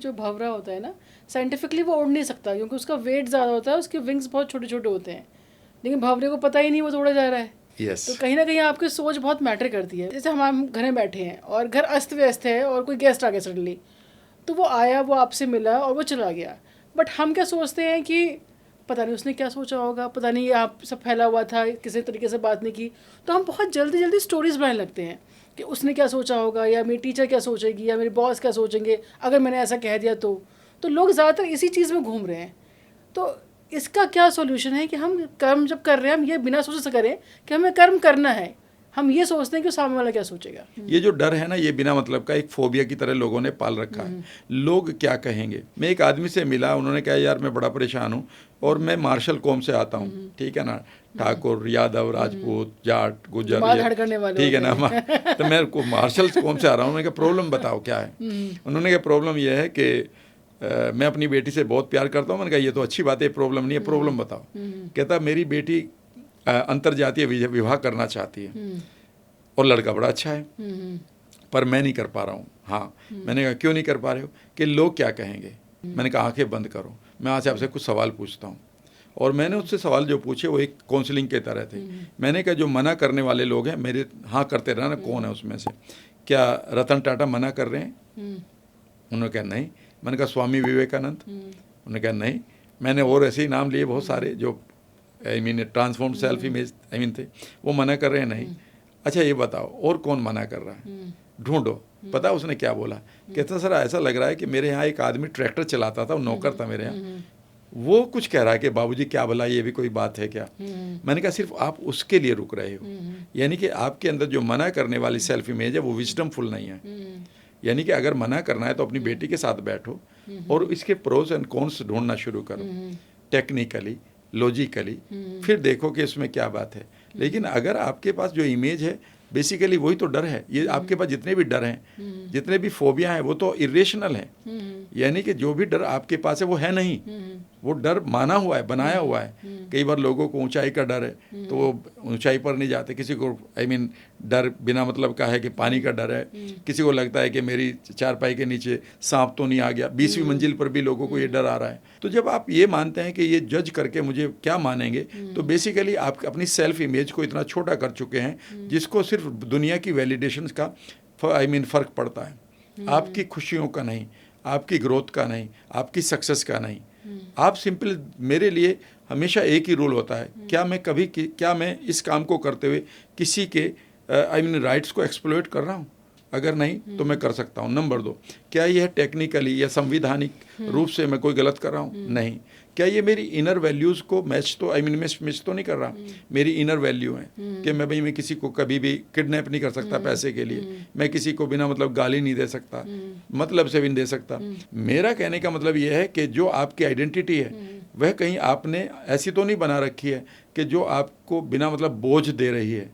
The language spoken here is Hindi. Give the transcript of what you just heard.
जो भंवरा होता है ना, साइंटिफिकली वो उड़ नहीं सकता क्योंकि उसका वेट ज़्यादा होता है, उसके विंग्स बहुत छोटे छोटे होते हैं, लेकिन भंवरे को पता ही नहीं वो तो उड़ा जा रहा है। यस, तो कहीं ना कहीं आपकी सोच बहुत मैटर करती है। जैसे हम घर में बैठे हैं और घर अस्त व्यस्त है और कोई गेस्ट आ गया सडनली, तो वो आया, वो आपसे मिला और वो चला गया, बट हम क्या सोचते हैं कि पता नहीं उसने क्या सोचा होगा, पता नहीं आप सब फैला हुआ था, किसी तरीके से बात नहीं की, तो हम बहुत जल्दी जल्दी स्टोरीज बनाने लगते हैं कि उसने क्या सोचा होगा, या मेरी टीचर क्या सोचेगी, या मेरे बॉस क्या सोचेंगे अगर मैंने ऐसा कह दिया तो लोग ज़्यादातर इसी चीज़ में घूम रहे हैं। तो इसका क्या सॉल्यूशन है कि हम कर्म जब कर रहे हैं हम ये बिना सोचे से करें कि हमें कर्म करना है, हम ये सोचते हैं कि सामने वाला क्या सोचेगा। ये जो डर है ना, ये बिना मतलब का एक फोबिया की तरह लोगों ने पाल रखा है। लोग क्या कहेंगे। मैं एक आदमी से मिला, उन्होंने कहा यार मैं बड़ा परेशान हूँ और मैं मार्शल कौम से आता हूँ, ठीक है ना, ठाकुर, यादव, राजपूत, जाट, गुजर, बाल हड़कने वाले ठीक है ना, होते तो मैं मार्शल कौम से आ रहा हूँ। मैंने कहा प्रॉब्लम बताओ क्या है। उन्होंने कहा प्रॉब्लम यह है कि मैं अपनी बेटी से बहुत प्यार करता हूँ। मैंने कहा ये तो अच्छी बात है, प्रॉब्लम नहीं है, प्रॉब्लम बताओ। कहता मेरी बेटी अंतर्जातीय विवाह करना चाहती है और लड़का बड़ा अच्छा है, पर मैं नहीं कर पा रहा हूँ। हाँ, मैंने कहा क्यों नहीं कर पा रहे हो? कि लोग क्या कहेंगे। मैंने कहा आंखें बंद करो, मैं आज आपसे कुछ सवाल पूछता हूँ। और मैंने उससे सवाल जो पूछे वो एक काउंसलिंग के तरह थे। मैंने कहा जो मना करने वाले लोग हैं, मेरे हाँ करते रहना, कौन है उसमें से? क्या रतन टाटा मना कर रहे हैं? उन्होंने कहा नहीं। मैंने कहा स्वामी विवेकानंद? उन्होंने कहा नहीं। मैंने और ऐसे ही नाम लिए बहुत सारे जो ट्रांसफॉर्म सेल्फ इमेज थे, वो मना कर रहे हैं नहीं। अच्छा ये बताओ और कौन मना कर रहा है? ढूंढो। पता उसने क्या बोला? कहता सर ऐसा लग रहा है कि मेरे यहाँ एक आदमी ट्रैक्टर चलाता था, वो नौकर था मेरे यहाँ, वो कुछ कह रहा है कि बाबूजी क्या भला ये भी कोई बात है क्या? मैंने कहा सिर्फ आप उसके लिए रुक रहे हो, यानी कि आपके अंदर जो मना करने वाली सेल्फ इमेज है वो विजडमफुल नहीं है। यानी कि अगर मना करना है तो अपनी बेटी के साथ बैठो और इसके प्रोज एंड कॉन्स ढूंढना शुरू करो, टेक्निकली, लॉजिकली, फिर देखो कि इसमें क्या बात है। लेकिन अगर आपके पास जो इमेज है, बेसिकली वही तो डर है। ये आपके पास जितने भी डर हैं, जितने भी फोबिया हैं, वो तो इरेशनल हैं। यानी कि जो भी डर आपके पास है वो है नहीं, वो डर माना हुआ है, बनाया हुआ है। कई बार लोगों को ऊंचाई का डर है तो वो ऊंचाई पर नहीं जाते। किसी को डर बिना मतलब का है कि पानी का डर है। किसी को लगता है कि मेरी चारपाई के नीचे सांप तो नहीं आ गया। 20वीं मंजिल पर भी लोगों को ये डर आ रहा है। तो जब आप ये मानते हैं कि ये जज करके मुझे क्या मानेंगे, तो बेसिकली आप अपनी सेल्फ इमेज को इतना छोटा कर चुके हैं जिसको सिर्फ दुनिया की वैलिडेशन का फ़र्क पड़ता है। आपकी खुशियों का नहीं, आपकी ग्रोथ का नहीं, आपकी सक्सेस का नहीं। आप सिंपल, मेरे लिए हमेशा एक ही रूल होता है, क्या मैं इस काम को करते हुए किसी के राइट्स को एक्सप्लॉइट कर रहा हूँ? अगर नहीं तो मैं कर सकता हूँ। नंबर 2, क्या यह टेक्निकली या संविधानिक रूप से मैं कोई गलत कर रहा हूँ? नहीं। क्या ये मेरी इनर वैल्यूज़ को मैच तो नहीं कर रहा? मेरी इनर वैल्यू है कि मैं किसी को कभी भी किडनैप नहीं कर सकता पैसे के लिए, मैं किसी को बिना मतलब गाली नहीं दे सकता, मतलब से भी नहीं दे सकता। मेरा कहने का मतलब ये है कि जो आपकी आइडेंटिटी है वह कहीं आपने ऐसी तो नहीं बना रखी है कि जो आपको बिना मतलब बोझ दे रही है।